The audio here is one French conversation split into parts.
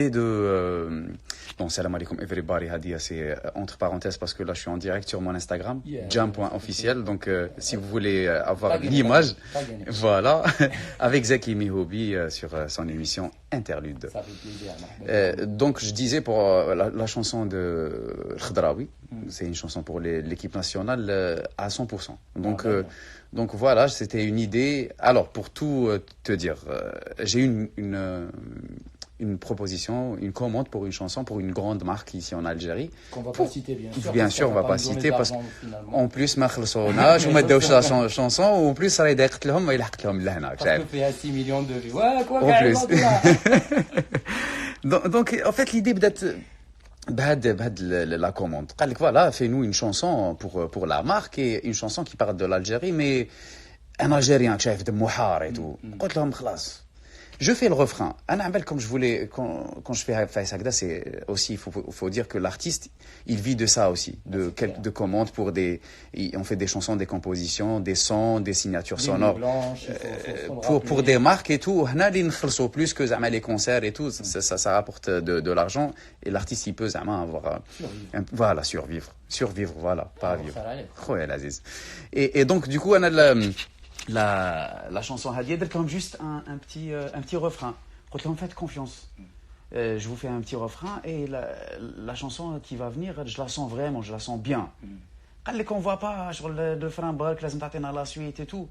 Bon, salam alaikum everybody, Hadia, c'est entre parenthèses parce que là je suis en direct sur mon Instagram, jam.officiel, donc si vous voulez avoir l'image, voilà, avec Zaki Mihoubi sur son émission Interlude. Ça fait plaisir. Donc je disais pour la chanson de Khadraoui, c'est une chanson pour l'équipe nationale à 100%. Donc voilà, c'était une idée. Alors pour tout te dire, j'ai une proposition, une commande pour une chanson, pour une grande marque ici en Algérie. Qu'on va pas citer, bien sûr. Bien sûr, on va pas citer parce qu'en plus, ما خلصوناش وما داوش la chanson, ou en plus, ça les قلت لهم ما يلحق لهم لهنا. Parce que fait 6 millions de vues. Ouais, quoi, en plus. Donc, en fait, l'idée بدات la commande. قال لك voilà, fais-nous une chanson pour la marque et une chanson qui parle de l'Algérie, mais un Algérien شايف دمه حار et tout. قلت لهم خلاص. Je fais le refrain. Comme je voulais, quand je fais Sagda, c'est aussi, il faut dire que l'artiste, il vit de ça aussi, de commandes pour on fait des chansons, des compositions, des sons, des signatures sonores, pour des marques et tout. On a plus que les concerts et tout, ça rapporte de l'argent et l'artiste, il peut avoir, voilà, survivre, voilà, pas vivre. Et donc, du coup, on a la chanson Hadia, comme juste un petit refrain. Quand on fait confiance, je vous fais un petit refrain et la chanson qui va venir, je la sens vraiment, je la sens bien. Quand on voit pas sur le frein barque, la suite et tout.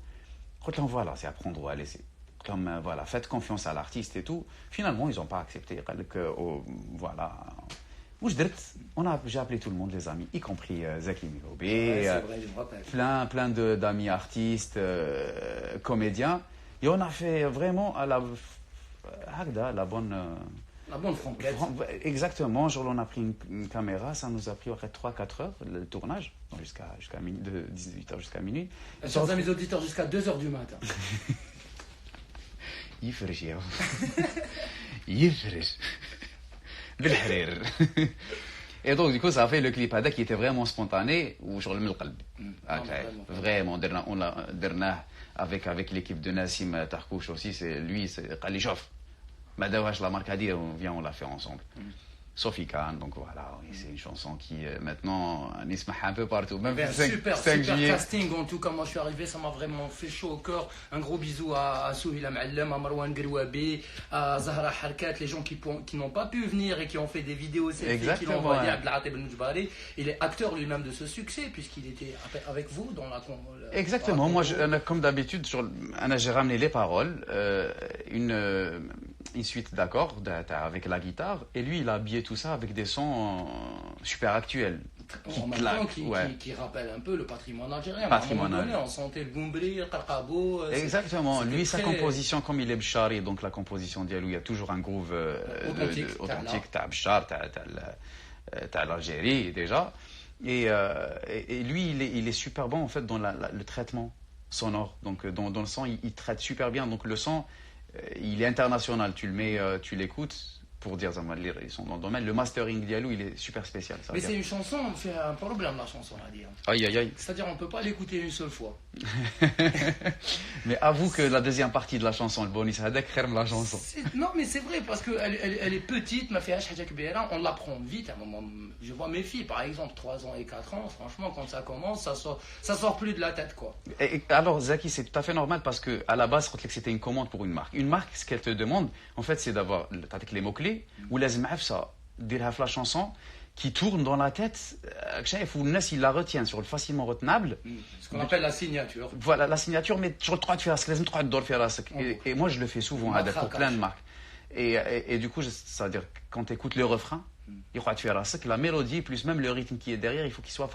Quand on voit là, c'est à prendre ou à laisser. Comme voilà, faites confiance à l'artiste et tout. Finalement, ils n'ont pas accepté. Voilà. J'ai appelé tout le monde, les amis, y compris Zaki Mihoubi, plein d'amis artistes, comédiens. Et on a fait vraiment la bonne... La bonne franquette. Exactement. On a pris une caméra, ça nous a pris 3-4 heures, le tournage, jusqu'à minuit, de 18h jusqu'à minuit. Chers amis auditeurs, jusqu'à 2h du matin. يفرش يا يفرش بالحرير. Et donc du coup ça a fait le clip هذا qui était vraiment spontané وشغل من القلب. Vraiment درناه avec l'équipe de Nassim Tarkouch aussi, c'est lui, قال لي شوف ما داوهاش la marque هذه, on l'a fait ensemble. Sophie Khan, donc voilà, c'est une chanson qui maintenant nismaha un peu partout. Même super casting, en tout cas moi je suis arrivé, ça m'a vraiment fait chaud au cœur. Un gros bisou à Souhila Ma'allem, à Marwan Grouabi, à Zahra Harkat, les gens qui n'ont pas pu venir et qui ont fait des vidéos selfies, qui l'ont envoyé à Abdelhateb Noujbari. Il est acteur lui-même de ce succès puisqu'il était avec vous dans la... Exactement, moi comme d'habitude, j'ai ramené les paroles, une suite d'accords avec la guitare, et lui il a habillé tout ça avec des sons super actuels qui rappellent un peu le patrimoine algérien. On sentait le Goumbri, le Qarqabo. Exactement, lui sa composition, comme il est bchari, donc la composition d'Yalou, il y a toujours un groove authentique t'as bchar, t'as l'Algérie déjà, et lui il est super bon en fait dans le traitement sonore, donc dans le son il traite super bien, donc le son il est international, tu le mets, tu l'écoutes pour dire ils sont dans le domaine. Le mastering d'Yalou, il est super spécial. Mais c'est une chanson, on fait un problème la chanson à dire. Aïe aïe aïe. C'est-à-dire on peut pas l'écouter une seule fois. Mais avoue que la deuxième partie de la chanson, le bonus, c'est la chanson. Non mais c'est vrai parce que elle est petite, ma fille on l'apprend vite. Je vois mes filles par exemple 3 ans et 4 ans, franchement quand ça commence, ça sort plus de la tête quoi. Et alors Zaki, c'est tout à fait normal parce que à la base c'était une commande pour une marque. Une marque, ce qu'elle te demande en fait, c'est d'avoir avec les mots clés ou لازم عفسه ديرها في la chanson qui tourne dans la tête, شايف والناس ils la retiennent sur le facilement retenable. Ce qu'on appelle la signature. Voilà la signature, mais شغل تقعد في راسك, لازم تقعد تدور في راسك. Et moi je le fais souvent pour plein de marques. Et du coup, ça veut dire quand tu écoutes le refrain, il faut faire ça, que la mélodie plus même le rythme qui est derrière, il faut qu'il soit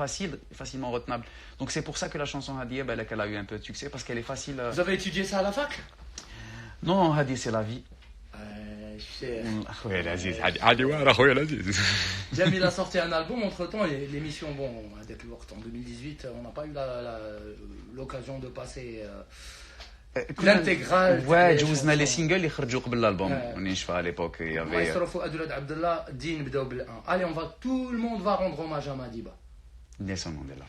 facilement retenable. Donc c'est pour ça que la chanson Hadia, elle a eu un peu de succès parce qu'elle est facile. Vous avez étudié ça à la fac? Non, Hadia c'est la vie. اخويا العزيز عادي واعر اخويا العزيز. Jamil a sorti un album entre temps, l'émission avec en 2018 on n'a pas eu l'occasion de passer l'intégrale. Ouais, جوزنا les singles اللي خرجوا قبل l'album. On y à l'époque il y avait Maestro Fouad Oulad Abdallah dit نبداو بال 1. Allez, tout le monde va rendre hommage à Madiba. Nelson Mandela.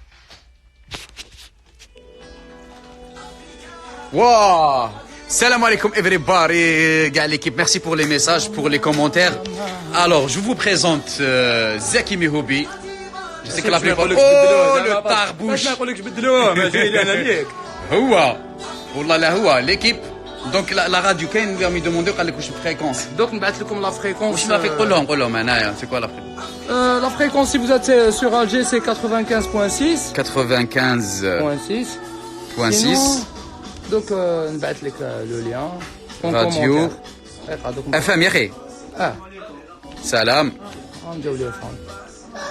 Waouh. Salam alaikum everybody, gars l'équipe, merci pour les messages, pour les commentaires. Alors, je vous présente Zaki Mihoubi. Je sais que la plupart... Oh, le tarbouche. Houa. Wallah la houa, l'équipe. Donc la radio, quand il m'a demandé quelle est la fréquence. Donc, on va mettre comme la fréquence. Je m'appelle Colom, c'est quoi la fréquence? La fréquence, si vous êtes sur Alger, c'est 95.6. 95.6. Donc, on va mettre le lien. Radio. FM, Yahé. Ah. Salam.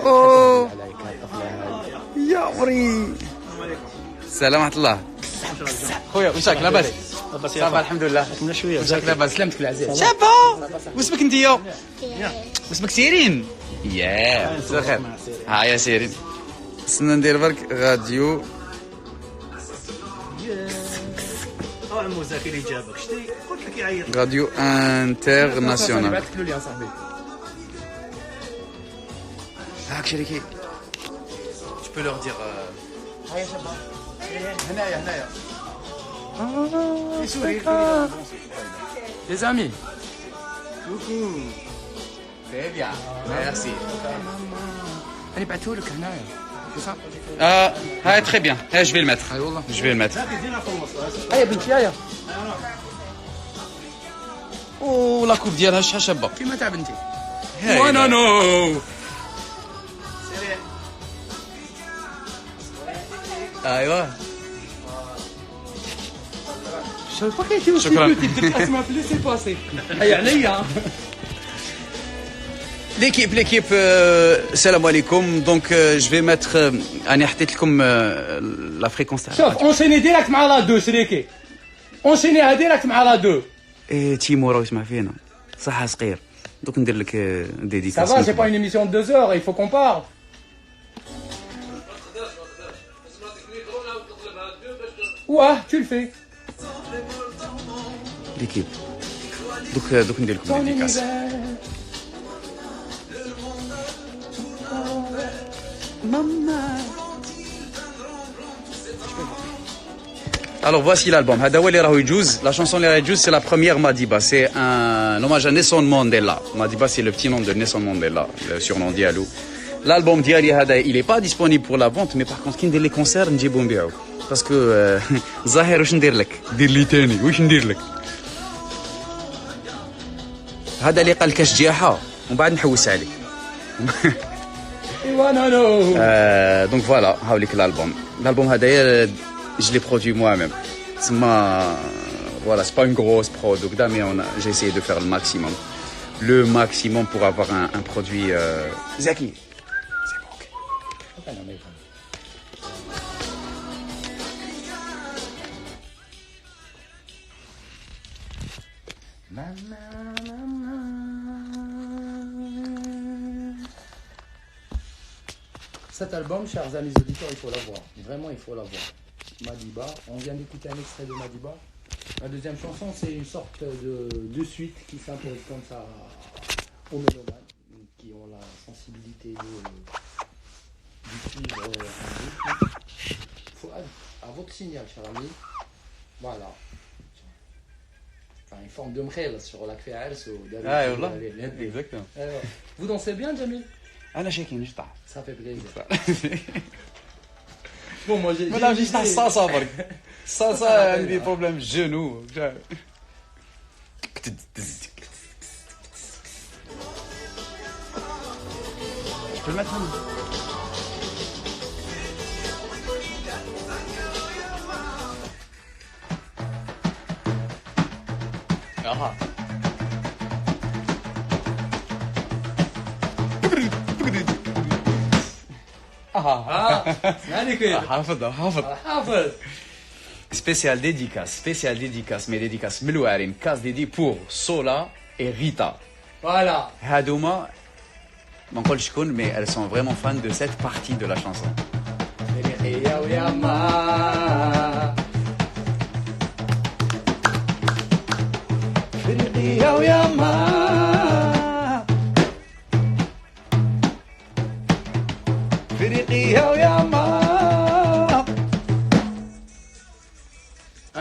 Oh. يا سلامة الله خويا وشاك لاباس صافا الحمد لله وشاك لاباس سلامتك العزيز شابة واسمك انت يا واسمك سيرين يا مساء الخير ها يا سيرين خصنا ندير برك راديو عمو زكريا جابك شتي قلت لك يعيط راديو انترناسيونال بعثت له اليوم صاحبي هاك شريكي tu peux leur dire هيا شباب هنايا Les amis. coucou très bien merci أنا بعثه لك هنايا. صح؟ هاي très bien je vais le mettre أي والله. je vais le mettre هيا بنتي هيا. اوه لا كوب ديالها شحال شابه كيما تاع بنتي. وانا نو ايوه شكرا هيا عليا. L'équipe, salam alaikum. Donc, je vais mettre, أنا حطيت لكم la fréquence. شوف اونشيني ديريكت مع لا 2 شريكي. اونشينيها ديريكت مع لا 2. إيه تيمور يسمع فينا صح صغير. دوك ندير لك Ça dédicace. va, c'est pas une émission de 2 heures, il faut qu'on parle. Ouais, tu le fais. L'équipe. دوك ندير لكم dédicace. Alors voici l'album. هذا هو اللي راهو يجوز. La chanson اللي راهي يجوز c'est la première Madiba. C'est un hommage à Nelson Mandela. Madiba c'est le petit nom de Nelson Mandela, le surnom ديالو. L'album ديالي هذا il est pas disponible pour la vente mais par contre كي ندير لي كونسير نجيبو نبيعو. باسكو ظاهر واش ندير لك؟ دير لي تاني واش ندير لك؟ هذا اللي قال كاش جياحة ومن بعد نحوس عليه. Donc voilà, هاوليك l'album. L'album هذايا je l'ai produit moi-même. Voilà, c'est pas une grosse prod, mais j'ai essayé de faire le maximum pour avoir un produit. Zaki, c'est bon. Okay. Cet album, chers amis auditeurs, il faut l'avoir. Vraiment, il faut l'avoir. Madiba, on vient d'écouter un extrait de Madiba. La deuxième chanson, c'est une sorte de suite qui s'impose comme ça aux mélomanes qui ont la sensibilité de suivre un rythme. Fouad, à votre signal, cher ami. Voilà. Enfin, une forme de mkhel sur la kfa'al. Ah, wallah. Exactement. Vous dansez bien, Jamil? أنا شاكين نشطح. Ça fait plaisir. Bon, moi j'ai. Madame, j'ai ça برك. Ça عندي problème genou. Je peux le mettre là. Ah. حافظ. Spécial dédicace, mes dédicaces Melouarine, casse dédié pour Sola et Rita. Voilà. Hadouma, je ne sais pas, mais elles sont vraiment fans de cette partie de la chanson.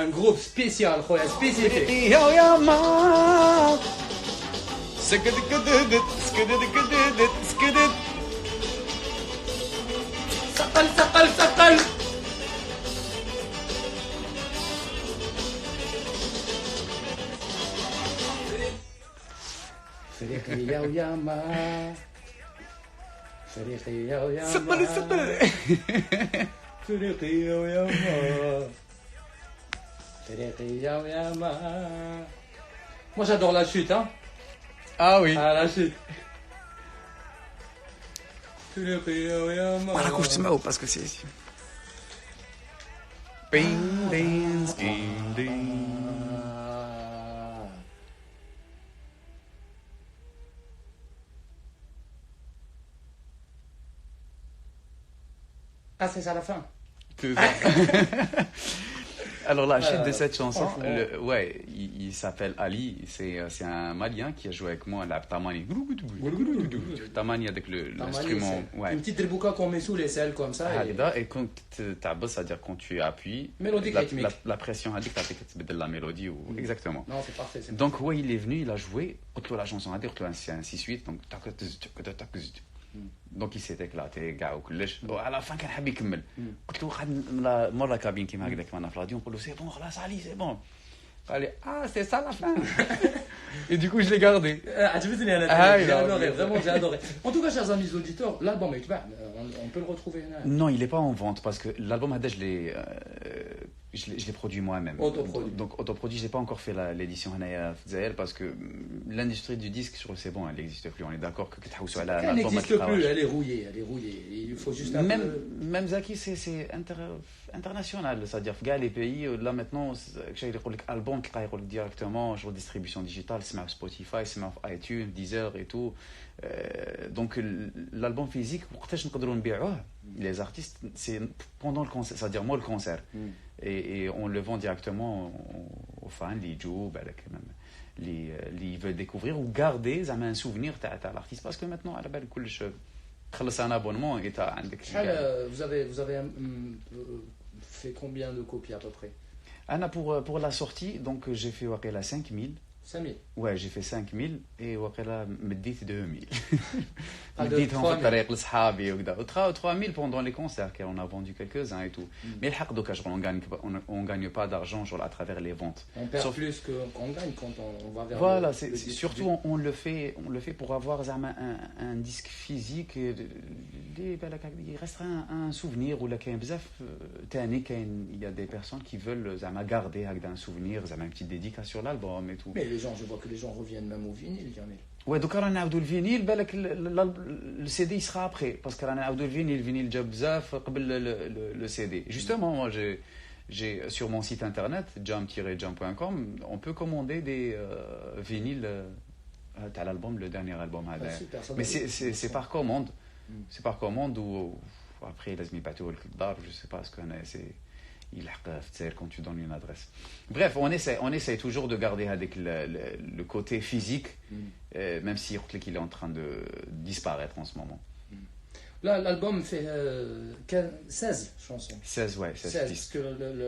Un groupe spécial spécial, خويا spécifique. يا ما ثقل ثقل ثقل. فريقيا ويا ما فريقيا ويا ما فريقيا ويا ما فريقيا ويا ما. Moi j'adore la chute, hein. Ah oui. Ah, la chute. فريقيا ويا ما. ما راكوش تسمعوا باسكو سي بين بين سكين دين. Ah, c'est ça la fin. Alors la chute de cette chanson, franchement. ouais, il s'appelle Ali, c'est un Malien qui a joué avec moi la tamani. Tamani avec l'instrument, ouais. Une petite dribouka qu'on met sous les selles comme ça. Et quand t'as c'est-à-dire quand tu appuies, Mélodique rythmique. la pression a dit que t'as la mélodie ou exactement. Non, c'est parfait. Donc ouais, il est venu, il a joué, la chanson a dit, c'est un 6-8, donc donc il s'est éclaté كاع وكلش وعلى fin كان حاب يكمل قلت له واحد مره كابين كيما هكذاك معنا في الراديو نقول له سي بون خلاص علي سي بون قال لي سي ça la fin. Et du coup je l'ai gardé. عجبتني انا. J'ai adoré, vraiment j'ai adoré. En tout cas, chers amis auditeurs, l'album est on peut le retrouver là. Non, il n'est pas en vente parce que l'album Hada je l'ai produit moi-même. Autoproduit. Donc autoproduit, je n'ai pas encore fait l'édition Hanaya Fzael parce que l'industrie du disque sur le c'est bon, elle n'existe plus. On est d'accord que elle n'existe plus, elle est rouillée, il faut juste un peu... Même Zaki, c'est international, c'est-à-dire que les pays, là maintenant, album qui est directement sur distribution digitale, c'est sur Spotify, c'est sur iTunes, Deezer et tout. Donc l'album physique, les artistes, c'est pendant le concert, c'est-à-dire moi le concert. Et on le vend directement aux fans, les jouent, les veulent découvrir ou garder un souvenir de l'artiste. Parce que maintenant, à la belle, tu as un abonnement et tu as un Vous avez fait combien de copies à peu près? Anna, pour la sortie, donc j'ai fait 5000. 5000. Ouais, j'ai fait 5000 et وقيلا مديت 2000. Ah, مديتهم في الطريق لصحابي وكذا. 3000 pendant les concerts car on a vendu quelques-uns et tout. Mais الحق دوكا on gagne pas d'argent à travers les ventes. On perd plus qu'on gagne quand on va vers voilà, c'est surtout on le fait pour avoir un disque physique. Il restera un souvenir ou là كاين بزاف تاني كاين il y a des personnes qui veulent garder un souvenir, une petite dédicace sur l'album et tout. Mais les gens, je vois que les gens reviennent même au vinyle, Jamil. Ouais, donc رانا نعاودوا الفينيل بالك le CD sera après parce que رانا نعاودوا الفينيل جاب بزاف قبل le CD. Justement, moi j'ai sur mon site internet jam-jam.com, on peut commander des vinyles à l'album, le dernier album. Mais c'est par commande. C'est par commande ou après لازم يبعثوا لك الدار, je sais pas ce qu'on a, c'est quand tu donnes une adresse. Bref, on essaie toujours de garder avec le côté physique, même si il est en train de disparaître en ce moment. Là, l'album fait 16 chansons. 16, ouais, 16 parce que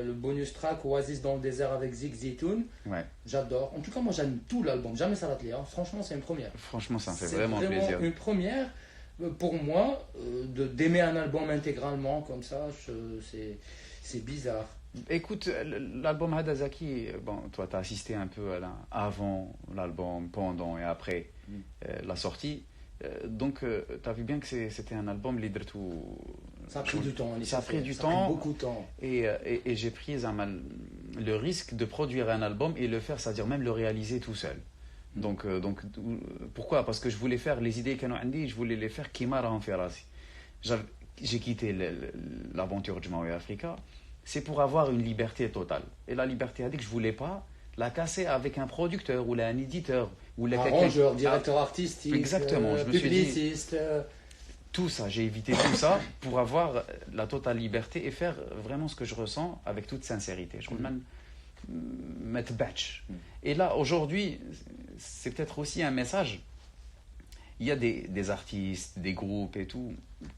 le bonus track Oasis dans le désert avec Zig Zitoun, ouais. J'adore. En tout cas, moi j'aime tout l'album, jamais ça l'atelier. Franchement, c'est une première. Franchement, ça me fait vraiment plaisir. C'est une première pour moi d'aimer un album intégralement comme ça, c'est bizarre. Écoute, l'album Hadazaki, bon, toi tu as assisté un peu avant l'album, pendant et après la sortie. Donc tu as vu bien que c'était un album leader tout. Ça a pris du temps. Ça a pris beaucoup de temps. Et j'ai pris le risque de produire un album et le faire, c'est-à-dire même le réaliser tout seul. Donc pourquoi? Parce que je voulais faire les idées كانوا عندي, je voulais les faire كيما راهم في راسي. J'ai quitté l'aventure du Maui Africa, c'est pour avoir une liberté totale. Et la liberté a dit que je voulais pas la casser avec un producteur ou un éditeur ou arrangeur, directeur artistique, exactement, je me publiciste. Suis dit, tout ça, j'ai évité tout ça pour avoir la totale liberté et faire vraiment ce que je ressens avec toute sincérité. Je même mettre batch. Et là, aujourd'hui, c'est peut-être aussi un message. Il y a des artistes, des groupes et tout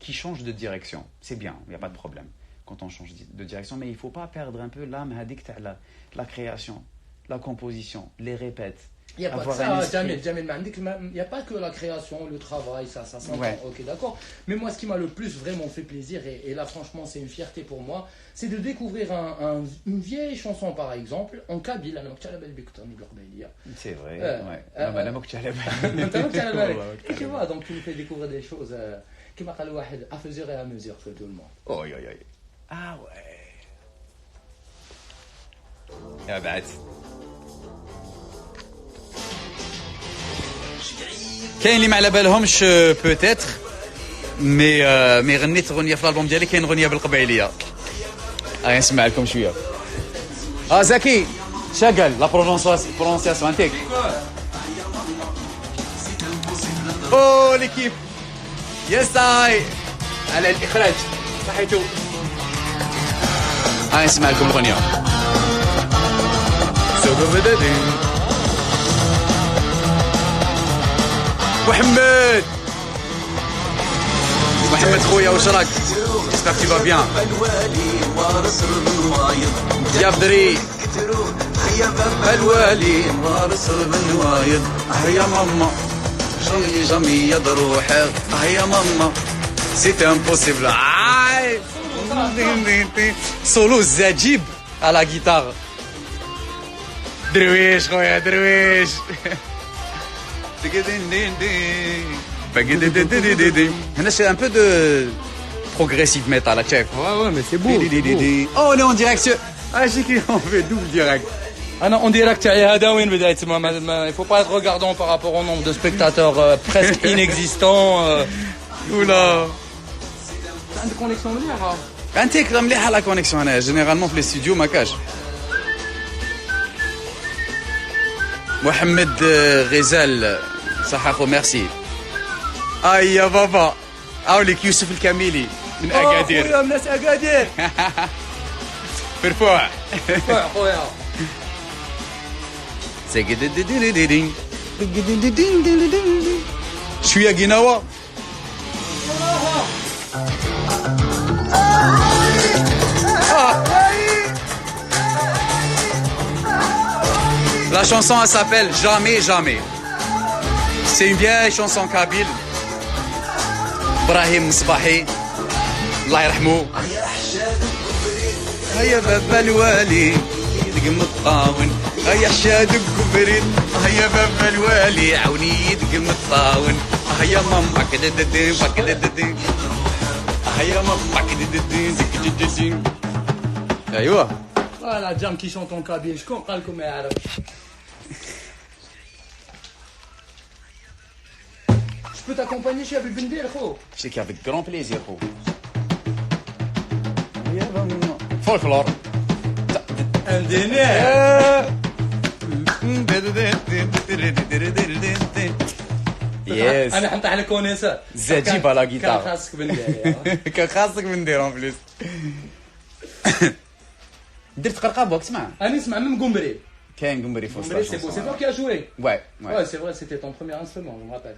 qui changent de direction. C'est bien, il n'y a pas de problème. quand on change de direction, mais il ne faut pas perdre un peu l'âme hadik تاع la création, la composition, les répètes. Il n'y a pas que ça, Jamel, il n'y a pas que la création, le travail, ça s'entend, Ouais. ok, d'accord. Mais moi, ce qui m'a le plus vraiment fait plaisir, et là, franchement, c'est une fierté pour moi, c'est de découvrir une vieille chanson, par exemple, en kabyle. C'est vrai, ouais. Et tu vois, donc tu nous fais découvrir des choses qui m'a fallu à mesure et à mesure que tout le monde. Oh, yo, yo. Ah ouais. يا بعد كاين اللي ما على بالهمش بوتيتر مي غنيت اغنيه في الالبوم ديالي كاين اغنيه بالقبيليه نسمع لكم شويه زكي شغل لا برونونسياسيون انتيك او ليكيب يساي على الاخراج صحيتو نسمع لكم اغنيه محمد خويا واش راك؟ جيسبر tu vas bien. يا بدري هيا باب الوالي وارث من وايد هيا ماما جامي يد روحك هيا ماما سيت امبوسيبل سولو الزجيب على جيتار درويش خويا درويش هنا c'est un peu de progressive metal, chef. Ouais, mais c'est beau. Oh, on est en direct. J'ai qu'il en fait double direct. Ah non, en direct, il faut pas être regardant par rapport au nombre de spectateurs presque inexistants. Oula. T'as une connexion مليحة. انتيك مليحة la connexion هنا. Généralement في les studios ما كاش. محمد غزال صح اخو ميرسي. اي يا بابا اوليك يوسف الكاميلي من اكادير خويا من ناس اكادير فرفوع خويا شويه قناوه La chanson elle s'appelle Jamais Jamais. C'est une vieille chanson kabyle. إبراهيم مصباحي الله يرحمه هيا باب الوالي يدقم الطاون هيا حشادك كبريت هيا باب الوالي عوني يدقم الطاون هيا ماما كدددين فكدددين هيا ماما كدددين ايوه Voilà, Jam qui chante en kabyle, je comprends le comment arabe. Je peux t'accompagner chez Abel Bendir, gros. Je sais qu'avec grand plaisir, gros. Folklore. Yes. انا حنطيح لك كونيسور. زجيب على جيتار. كان خاصك بندير. كان خاصك بندير en plus. درت قرقابه وقت تسمع. انا نسمع من قنبري. كاين قنبري فوق قنبري c'est beau, c'est toi qui as joué. Ouais, Ouais, c'est vrai, c'était ton premier instrument, je me rappelle.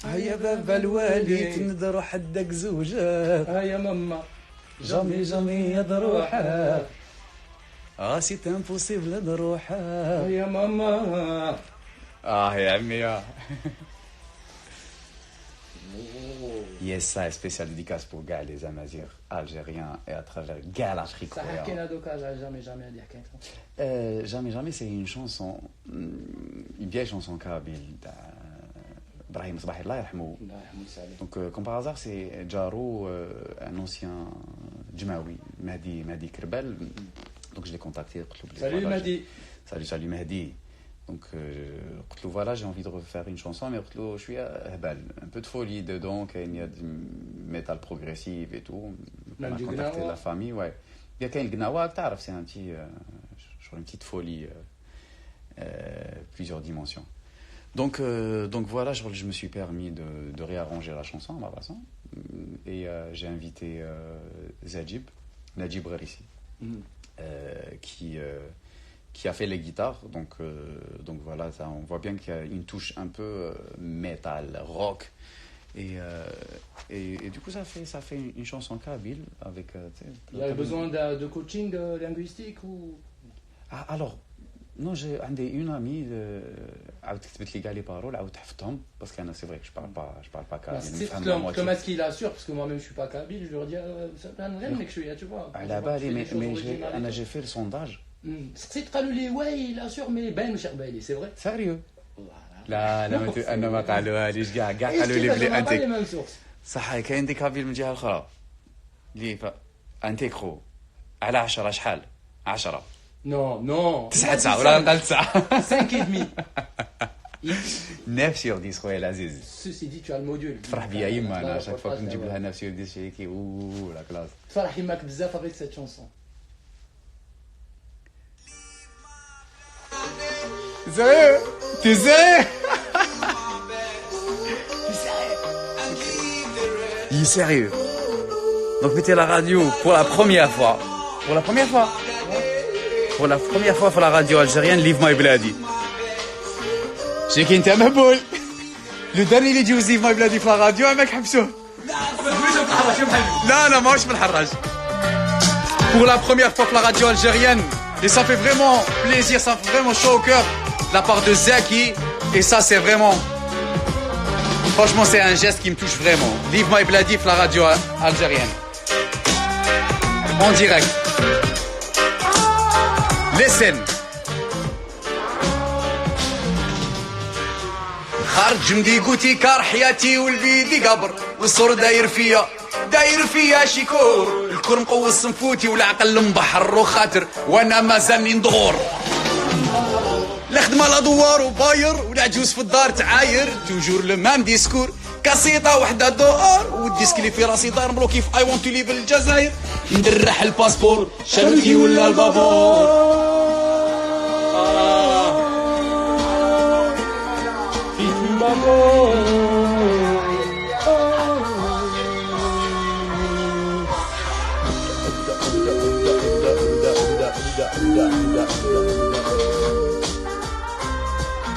هيا باب الوالي تنذروا حدك زوجات هيا ماما جامي جامي يد روحك سي امبوسيبل د روحك هيا ماما يا عمي يا Yes, ça est spécial dédicace pour gars les Amazirs algériens et à travers gars l'Afrique. Ça حكينا دوكا jamais jamais هذه حكايتها. Jamais jamais c'est une chanson une vieille chanson kabyle Brahim Sbahi Allah yarhamou. Donc comme par hasard c'est Jaro un ancien Djmaoui Mahdi Kerbel. Donc je l'ai contacté. Salut Mahdi. Salut Mahdi. Donc voilà, j'ai envie de refaire une chanson mais je suis un peu de folie dedans, il y a du métal progressif et tout. On a contacté la famille, ouais. Il y a qu'un gnawa, c'est un petit une petite folie plusieurs dimensions. Donc voilà, je me suis permis de réarranger la chanson à ma façon et j'ai invité Najib Gharissi qui a fait les guitares, donc voilà, ça, on voit bien qu'il y a une touche un peu métal, rock, Et du coup, ça fait une chanson kabyle avec. Il y a besoin de coaching linguistique ou. Ah, alors, non, j'ai une amie, عاود كتبت لي كاع لي بارول عاود حفظتهم parce que c'est vrai que je parle pas kabyle. C'est comme est-ce qu'il assure parce que moi-même je suis pas kabyle, je leur dis ça peut rien mec je suis tu vois. على بالي mais j'ai fait le sondage. سقسيت قالوا لي وي il assure mais باين مش بالي c'est vrai. Sérieux. لا انا ما قالوها ليش كاع قالوا لي بلي انت صح كاين ديك كابيل من جهه اخرى لي انتيكرو على 10 شحال 10 نو 9 ولا قال 9 5 et demi 9 sur 10 خويا العزيز. ceci dit tu as le module تفرح بيا يما انا شاك فوا كنجيب لها 9 sur 10 شي كي لا كلاس تفرح يماك بزاف avec cette chanson. Sérieux? T'es sérieux? Il est sérieux. Donc mettez la radio pour la première fois. Pour la première fois? Pour la première fois pour la radio algérienne, Live My Bladi. J'ai qui était à ma boule. Le dernier il dit aux Live My Bladi pour la radio, un mec حبسوه. Non, moi je suis بالحراج. Pour la première fois pour la radio algérienne. Et ça fait vraiment plaisir, ça fait vraiment chaud au cœur de la part de Zaki. Et ça, c'est vraiment... Franchement, c'est un geste qui me touche vraiment. Live My Bladi, la radio algérienne. En direct. Listen. خارج مديقوتي كار حياتي والبيدي قبر والصور داير فيا شيكور الكور مقوص نفوتي والعقل مبحر وخاطر وانا مازالني ندور الخدمه لا دوار وباير والعجوز في الدار تعاير توجور لو مام ديسكور كاسيطه وحده دور والديسك اللي في راسي دار مبلوكي في اي وونت تو ليف الجزائر ندرح الباسبور شبكي ولا البابور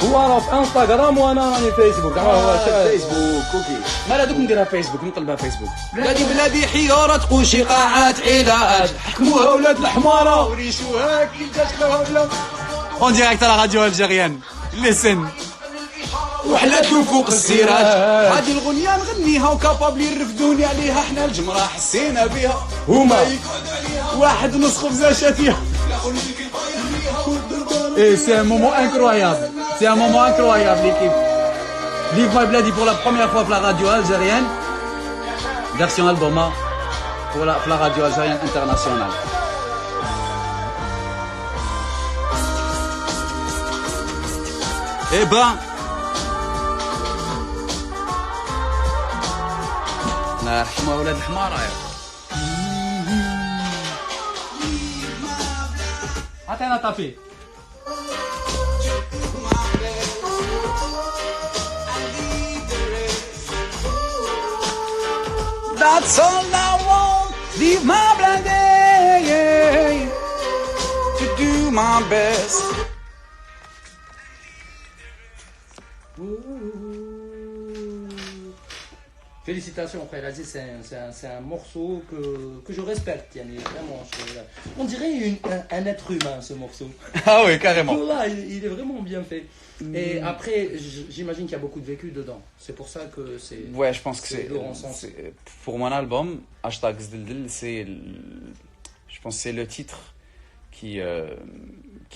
هو راه في انستغرام وانا راني فيسبوك هو فيسبوك اوكي مالا دوك نديرها فيسبوك نقلبها فيسبوك بلادي حيارة تقول شي قاعات علاج حكموها ولاد الحمارة وريشوها كي تشكلوها ولا اون ديريكت على راديو الجيريان ليسن وحلاتو فوق السراج هادي الغنية نغنيها وكابابلي نرفدوني عليها حنا الجمرة حسينا بها هما واحد نص خبزة شاتيها Et c'est un moment incroyable. C'est un moment incroyable, l'équipe. Live My Bladi pour la première fois pour la radio algérienne. Version album pour la radio algérienne internationale. Eh ben... الله يرحمها ولاد الحمارة يا عطينا طافي That's all I want. Leave my blinded to do my best. Félicitations frère Aziz, c'est un morceau que je respecte, yani, vraiment. On dirait un être humain ce morceau. Ah oui, carrément. Là, il est vraiment bien fait. Et après, j'imagine qu'il y a beaucoup de vécu dedans. C'est pour ça que c'est. Ouais, je pense que pour mon album, Hashtag Zdildil, je pense que c'est le titre qui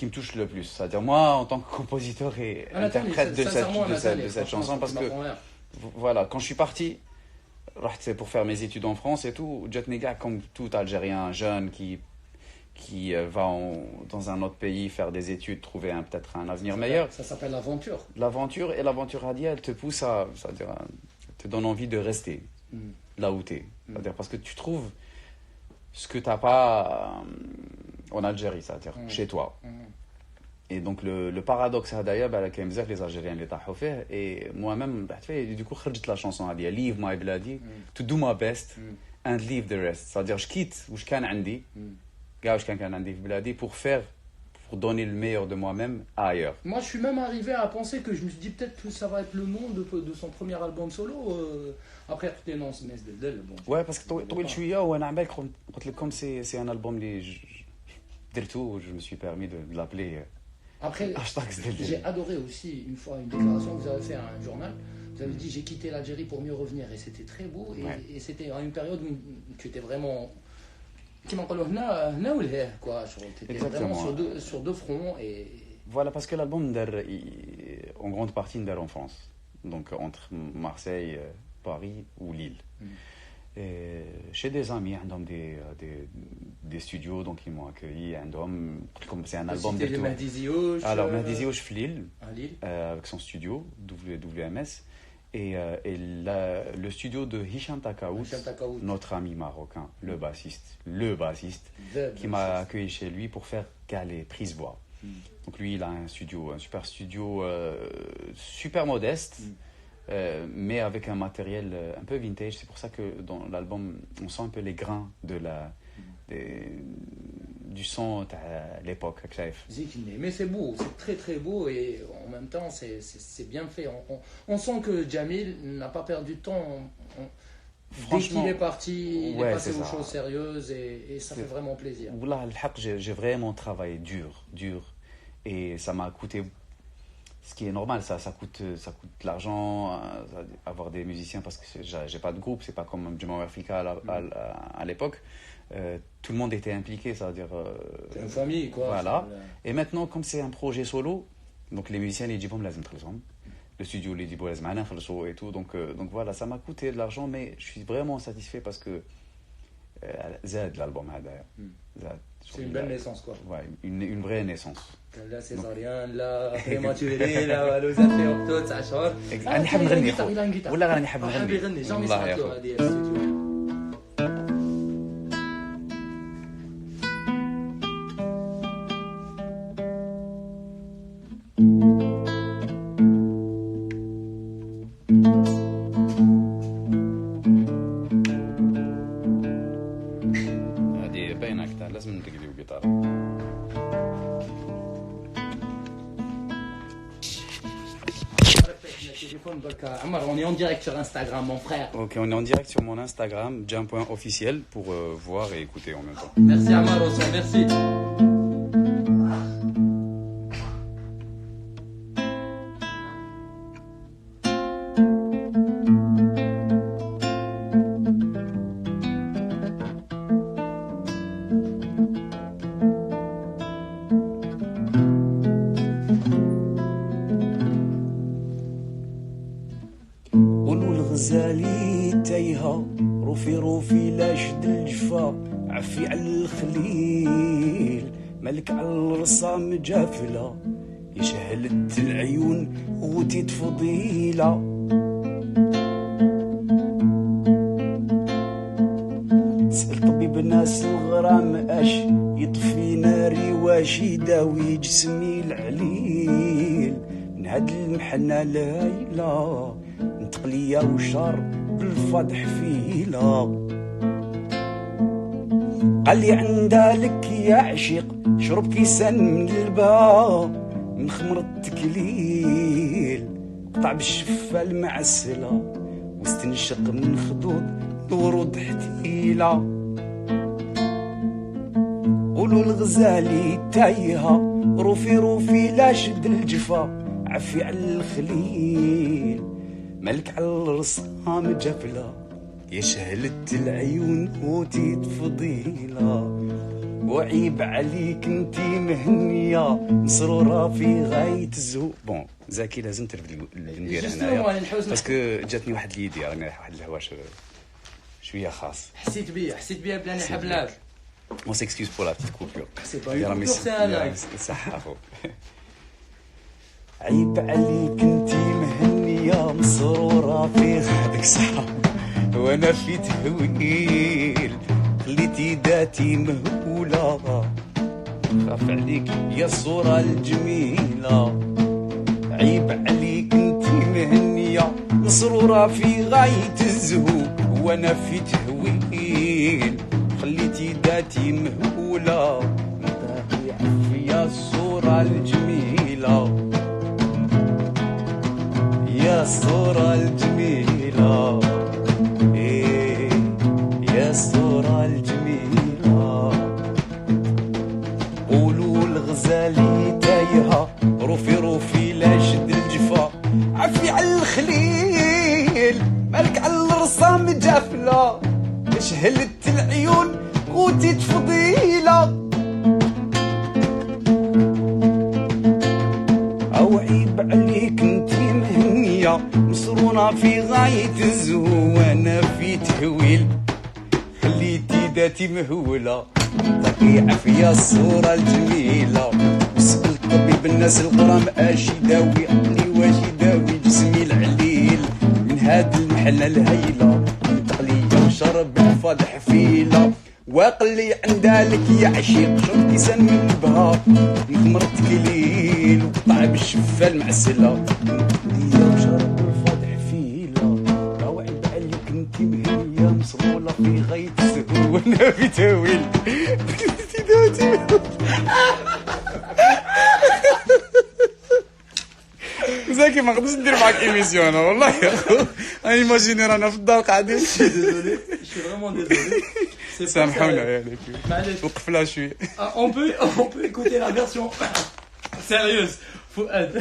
me touche le plus. C'est-à-dire moi, en tant que compositeur et interprète de cette chanson, parce que voilà, quand je suis parti, c'est pour faire mes études en France et tout, Jetnega, comme tout Algérien jeune qui va dans un autre pays faire des études, trouver peut-être un avenir meilleur. Ça s'appelle l'aventure. L'aventure, et l'aventure Hadia, elle te pousse c'est-à-dire, elle te donne envie de rester là où tu es. C'est-à-dire parce que tu trouves ce que tu n'as pas en Algérie, c'est-à-dire chez toi. Et donc le paradoxe Hadaya, les Algériens les tahou fait, et moi-même, du coup, j'ai la chanson Hadia, Leave My Bladi, to do my best and leave the rest. C'est-à-dire je quitte où je can andi. Pour pour donner le meilleur de moi-même ailleurs. Moi, je suis même arrivé à penser que je me suis dit peut-être que ça va être le nom de son premier album solo. Après, tout est non, c'est bon. Ouais, parce que طويل شويه وانا عبالك قلت لكم c'est un album اللي درتو, je me suis permis de l'appeler Après, j'ai adoré aussi une fois une déclaration que vous avez fait à un journal. Vous avez dit j'ai quitté l'Algérie pour mieux revenir et c'était très beau et c'était à une période où tu étais vraiment كما نقولوا هنا ولا quoi, tu étais vraiment sur deux fronts et voilà, parce que l'album en grande partie en France, donc entre Marseille, Paris ou Lille. Et chez des amis, des studios, donc ils m'ont accueilli. Comme c'est un album de tout. Alors Mehdi Ziyouch Lille, avec son studio WMS, et le studio de Hicham Takaout, notre ami marocain, le bassiste, qui m'a accueilli chez lui pour faire les prises voix. Donc lui, il a un super studio, super modeste. Mais avec un matériel un peu vintage. C'est pour ça que dans l'album, on sent un peu les grains du son à l'époque. Mais c'est beau, c'est très très beau et en même temps c'est bien fait. On sent que Jamil n'a pas perdu de temps. Dès qu'il est parti, il est passé aux choses sérieuses et ça fait vraiment plaisir. J'ai vraiment travaillé dur et ça m'a coûté. Ce qui est normal, ça coûte de l'argent, avoir des musiciens, parce que j'ai pas de groupe, c'est pas comme Juma Africa à l'époque. Tout le monde était impliqué, c'est-à-dire. C'est une famille, quoi. Voilà. Et maintenant, comme c'est un projet solo, donc les musiciens, les djibom lazim khlosom. Le studio, les djibom lazim ana khloso et tout. Donc voilà, ça m'a coûté de l'argent, mais je suis vraiment satisfait parce que. Zad l'album hada. C'est une belle naissance, quoi. Ouais, une vraie naissance. لا سيزاريان لا بريماتوري لا والو زاد في وقته 9 شهور. انا نحب نغني ولا راني نحب نغني. حاب يغني جامي سمعت له هذه الاستوديو. هذه باينه اكثر, لازم نتقليو جيتار. On est en direct sur Instagram, mon frère. Ok, on est en direct sur mon Instagram, jam.officiel, pour voir et écouter en même temps. Merci Amaro, merci. غزالي تايها روفي لا شد الجفا عفي على الخليل ملك على الرصام جافلة يشهلت العيون غوتي تفضيلة سأل طبيب ناس الغرام اش يطفي ناري واش يداوي جسمي العليل من هاد المحنة لايلة نتقليا وشار بالفضح فيلا قال لي عندها لك يا عشيق شرب كيسان من البا من خمر التكليل قطع بالشفة المعسلة واستنشق من خدود الورود حتيلة قولوا الغزالي تايها روفي لا شد الجفا عفي على الخليل ملك على الرصام جفلة يشهلت العيون موتي تفضيلة وعيب عليك انتي مهنية مسرورة في غاية الزو. بون زكي لازم ترفد ندير هنايا باسكو جاتني واحد ليدي راني رايح واحد الهواش شوية خاص. حسيت بيا بلا نحب لعب. On s'excuse pour la petite coupure. C'est pas une coupure, c'est un live. عيب عليك انتي مهنية مسرورة في غادك صحة وانا في تهويل خليتي ذاتي مهولة خاف عليك يا الصورة الجميلة عيب عليك انتي مهنية مسرورة في غاية الزهو وانا في تهويل خليتي ذاتي مهولة يا الصورة الصورة الجميلة يا الصورة الجميلة إيه يا الصورة الجميلة قولوا الغزالي تايهة روفي روفي لا شد الجفا عفي على الخليل مالك على الرسام جافلة شهلت العيون قوتي تفضيلة أو عيب عليك انتي مهنية مسرونة في غاية الزهو في تهويل خليتي ذاتي مهولة تعطي عافية الصورة الجميلة وسأل طبيب الناس الغرام اش يداوي عقلي واش يداوي جسمي العليل من هاد المحنة الهيلة تقلية وشرب الفض حفيلة واقلي عندالك يا عشيق شرب كيسان من البهار مثمرة كليل وقطع بالشفة المعسلة تقلية وشرب الفض حفيلة روعي بعليك انتي مهنية مصلولة في غاية السهو وانا في تاويل زكي ما نقدرش ندير معاك ايميسيون انا والله يا خو انا ايماجيني رانا في الدار قاعدين désolé, je suis vraiment désolé. سامحونا يا ليك معليش. وقف لها شويه On peut écouter la version sérieuse. Fouad.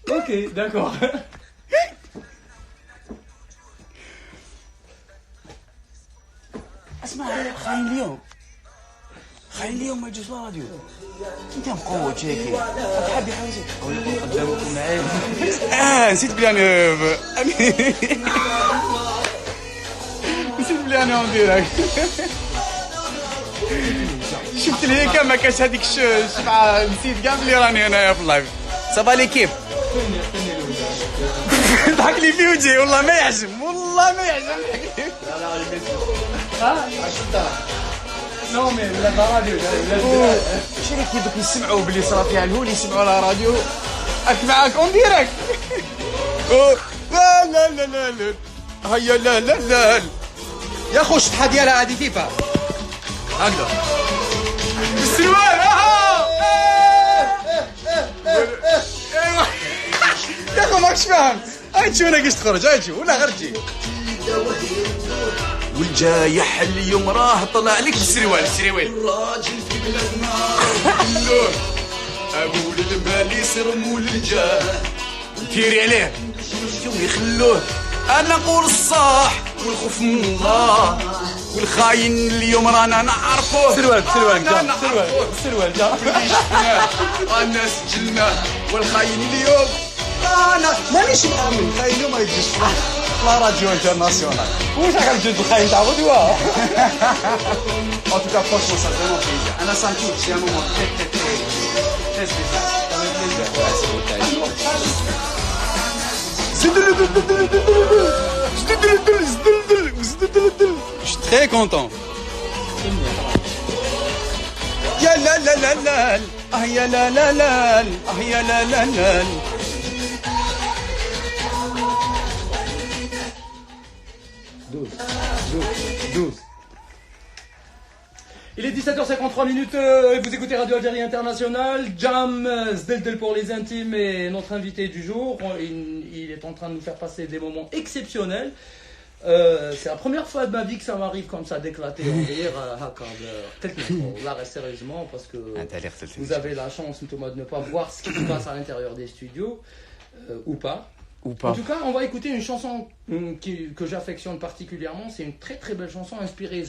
Ok, d'accord. اسمع خاين اليوم خاين اليوم ما يجوش لا راديو انت مقوت هيك راك حابي حاجه قدامكم معايا. نسيت بلي انا نسيت بلي انا اون ديريكت شفت لي هيك ما كاش هذيك الشفعه نسيت كاع بلي راني هنايا في اللايف صافا لي كيف ضحك لي في وجهي والله ما يعجب والله ما يعجب Non mais la radio, شريك يبك يسمعوا بلي صرا فيها الهول يسمعوا على راديو اك معاك اون ديريكت لا لا لا لا لا هيا لا لا لا يا خو الشطحه ديالها هذه كيفاه هكذا السروال يا اخو ماكش فاهم هاي تشوف انا كيش تخرج هاي تشوف ولا غير تجي والجايح اليوم راه طلع لك السروال الراجل في بلادنا اللون ابو المال يسرموا للجاه تيري عليه شو يخلوه انا نقول الصح والخوف من الله والخاين اليوم رانا نعرفوه سروال جا رانا سجلناه والخاين اليوم رانا مانيش مأمن الخاين اليوم ما يجيش لا راديو انترناسيونال واش راك تجوز الخاين تاع غدوه؟ En tout cas, franchement, ça a vraiment plaisir. Anna, ça me touche, c'est un moment très, très, très, très spécial. Ça me fait plaisir. Ouais, c'est beau, je suis très content. Ya la la la la, ah ya la la la, ah ya la la la. Il est 17h53 minutes, vous écoutez Radio Algérie International, Jam, Sdeldel pour les intimes et notre invité du jour, il est en train de nous faire passer des moments exceptionnels. C'est la première fois de ma vie que ça m'arrive comme ça d'éclater en rire, là sérieusement parce que vous avez la chance Thomas, de ne pas voir ce qui se passe à l'intérieur des studios, ou pas. En tout cas, on va écouter une chanson que j'affectionne particulièrement, c'est une très très belle chanson inspirée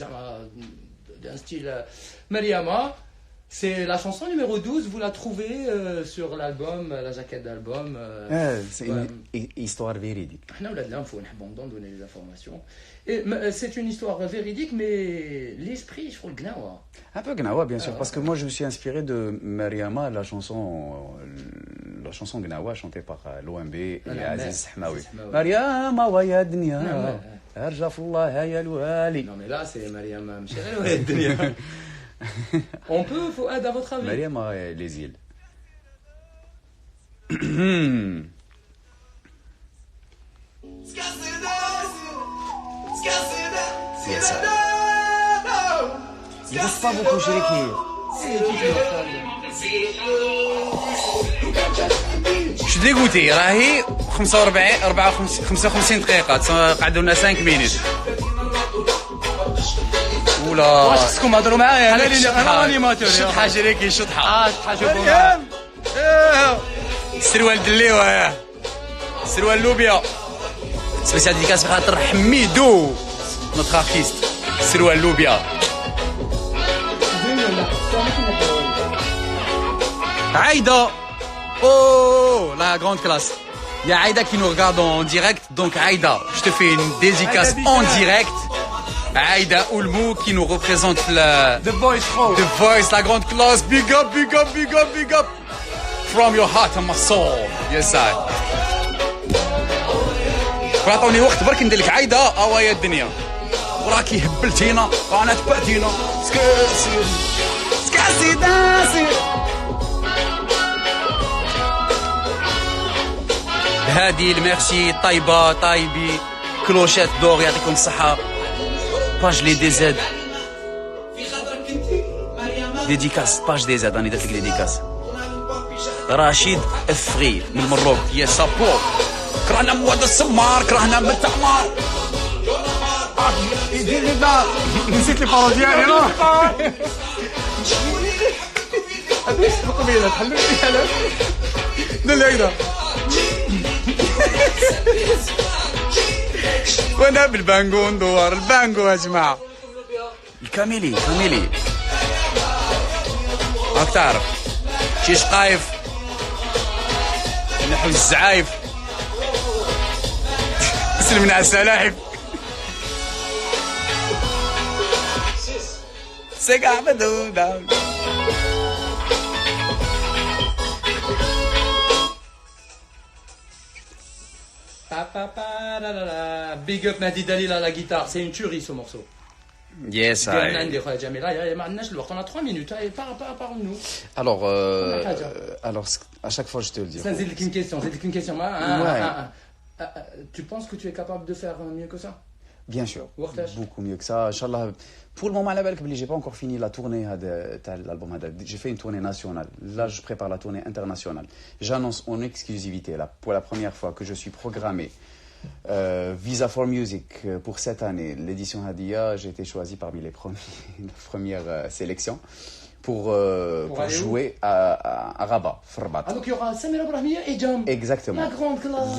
d'un style Mariama. C'est la chanson numéro 12, vous la trouvez sur l'album, la jaquette d'album. C'est une histoire véridique. Donner les informations. C'est une histoire véridique, mais l'esprit, je crois, le gnawa. Un peu gnawa, bien sûr, parce que moi je me suis inspiré de Mariama, la chanson gnawa chantée par l'OMB et Aziz Hmaoui. Mariama wa ya dunya, arja fallah ya l'wali. Non mais là c'est Mariama Mchirel wa ya dunya. On peut, Fouad, à votre avis? Mariama les îles. يا سلام يبص beaucoup شريكي Je suis dégoûté. راهي 45 55 دقيقة قعدوا لنا 5 minutes. ولا واش خصكم هضروا معايا انا انيماتور شطحة شريكي شطحة. شطحه شوفوا سروال دليوه سروال لوبيا سبيسيال ديكاس بخاطر حميدو نوتر ارتيست سروال لوبيا. Aïda, oh la grande classe. Il y a Aïda qui nous regarde en direct, donc Aïda, je te fais une dédicace en direct. Aïda Oulmou qui nous représente The Voice Show. The Voice, la grande classe. Big up, big up, big up, big up. From your heart and my soul. Yes, I. فاعطوني وقت برك ندير لك عايده اوايا الدنيا وراكي هبلتينا رانا تبعتينا سكاسي داسي. هادي الميرسي طيبه طيبي كلوشات دور يعطيكم الصحه. باج لي دي زد ديديكاس باج دي زد راني درت لك ديديكاس. رشيد افري من المروك يا سابور. كرهنا مواد السمار كرهنا من التعمار. نسيت لي بارو ديالي هذيك قبيله تحلوا فيها دل هيدا وانا بالبانجو ندور البانجو يا جماعه. الكاميلي كاميلي راك تعرف شي شقايف نحو الزعايف سلمنا على السلاحف. سيقع بدودا Big up Mahdi Dalil à la guitare, c'est une tuerie ce morceau. Yes, On a 3 minutes, parle-nous. Alors, à chaque fois je te le dis. C'est une question. Tu penses que tu es capable de faire mieux que ça? Bien sûr, beaucoup mieux que ça. Inch'Allah, pour le moment, j'ai pas encore fini la tournée de l'album. J'ai fait une tournée nationale. Là, je prépare la tournée internationale. J'annonce en exclusivité, là, pour la première fois, que je suis programmé Visa for Music pour cette année. L'édition Hadia, j'ai été choisi parmi les premières sélections pour jouer à Rabat, Rabat. Ah, donc il y aura Samira Brahmia et Jam. Exactement.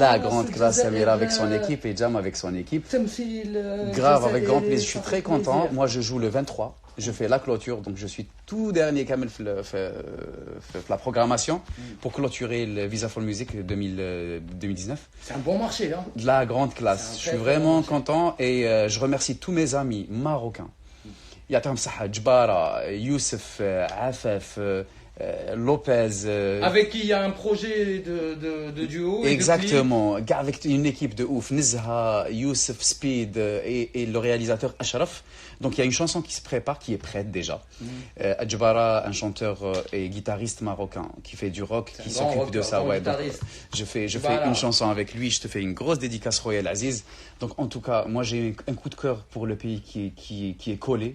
La grande classe. Samira avec son équipe et Jam avec son équipe. Grave, avec grand plaisir. Je suis très content. Moi, je joue le 23. Je fais la clôture, donc je suis tout dernier Kamel la programmation pour clôturer le Visa for Music 2019. C'est un bon marché, hein. De la grande classe. Je suis vraiment content et je remercie tous mes amis marocains. يعطيهم الصحة جبارة يوسف عفاف Lopez. Avec qui il y a un projet de duo. Exactement. Avec une équipe de ouf. Nizha, Youssef, Speed et le réalisateur Ashraf. Donc il y a une chanson qui se prépare, qui est prête déjà. Adjbara, un chanteur et guitariste marocain qui fait du rock, qui s'occupe de ça. Ouais, donc, je fais une chanson avec lui. Je te fais une grosse dédicace Royal Aziz. Donc en tout cas, moi j'ai un coup de cœur pour le pays qui est collé,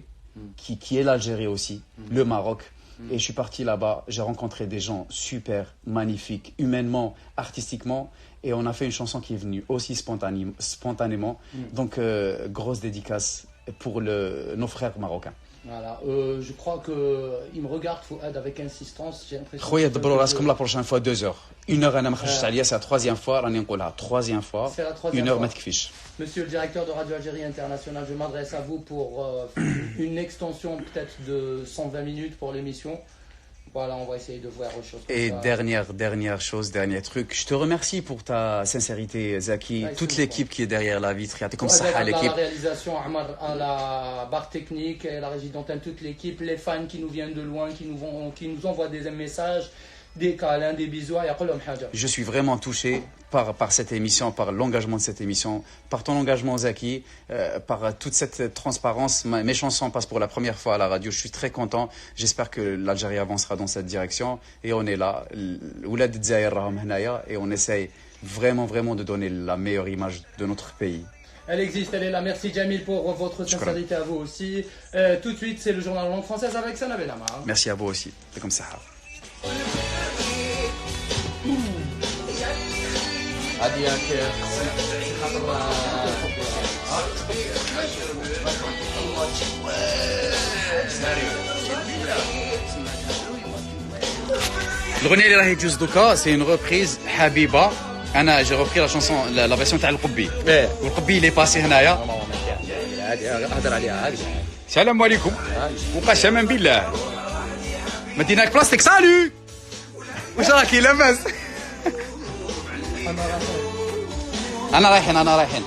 qui est l'Algérie aussi, le Maroc. Et je suis parti là-bas, j'ai rencontré des gens super, magnifiques, humainement, artistiquement. Et on a fait une chanson qui est venue aussi spontanément. Donc, grosse dédicace pour nos frères marocains. Voilà, je crois qu'il me regarde Fouad avec insistance. J'ai l'impression. خويا دبروا راسكم la prochaine fois 2 heures. 1 heure انا ما خرجتش عليا c'est la 3e fois راني نقولها 3e fois. 1 heure ما تكفيش. Monsieur le directeur de Radio Algérie International, je m'adresse à vous pour une extension peut-être de 120 minutes pour l'émission. Voilà, on va essayer de voir autre chose. Et dernière chose, dernier truc. Je te remercie pour ta sincérité, Zaki. Toute l'équipe qui est derrière la vitre. Comme ça, l'équipe. La réalisation, Amar à la barre technique, la régie d'antenne, toute l'équipe, les fans qui nous viennent de loin, qui nous envoient des messages, des câlins, des bisous. Je suis vraiment touché par cette émission, par l'engagement de cette émission, par ton engagement, Zaki, par toute cette transparence. Mes chansons passent pour la première fois à la radio. Je suis très content. J'espère que l'Algérie avancera dans cette direction. Et on est là. Et on essaye vraiment de donner la meilleure image de notre pays. Elle existe, elle est là. Merci Jamil pour votre sincérité à vous aussi. Tout de suite, c'est le journal en langue française avec Sana Benama. Merci à vous aussi. C'est comme ça. هذه الأغنية اللي راهي تجوز دوكا سي اون ريبريز حبيبة. أنا جي ريبري لا شونسون لا فيرسيون تاع القبي. والقبي اللي باسي هنايا. هضر عليها هكذا. السلام عليكم وقسما بالله مديناك بلاستيك سالو. واش راكي لاباس؟ أنا رايحين.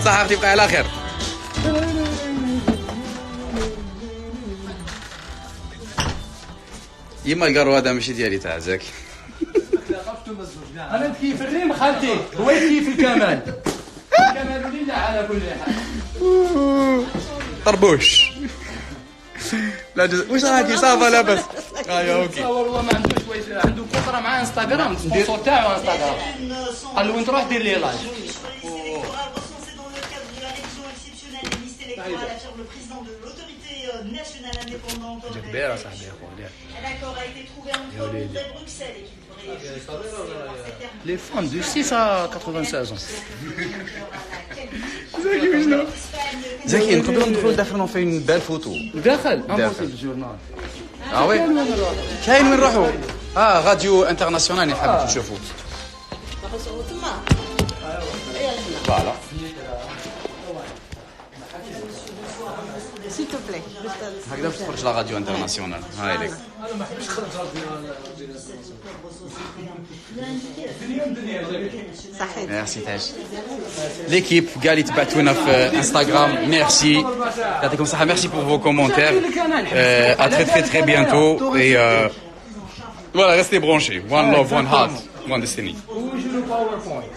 صحتي تبقى على خير. يما القرو هذا ماشي ديالي تاع زاكي. انا نتكيف الريم خالتي هو يكيف الكمال. الكمال لله على كل حال. طربوش. لا واش راكي صافا لاباس؟ اوكي. والله ما عندوش عنده كونطرا مع انستغرام السبونسور تاعو انستغرام. قال له وين تروح دير لي لايف. nationale indépendante. Un accord a été trouvé entre Londres et Bruxelles et qui devrait Les femmes de 6 à 96 ans. زكي نقدروا ندخلوا داخل نوفي اون بال فوتو. داخل الجورنال. اه وي كاين وين نروحوا؟ راديو انترناسيونال اللي حابين تشوفوا. فوالا. S'il te plaît. هكذا باش تخرج لا راديو انترناسيونال. هاي لك. صحيح. ميرسي تاج. ليكيب قال لي تبعتونا في انستغرام. ميرسي يعطيكم الصحة. ميرسي بور فو كومونتير. à très bientôt et voilà, restez branchés. One love, one heart, one destiny. Où joue le PowerPoint?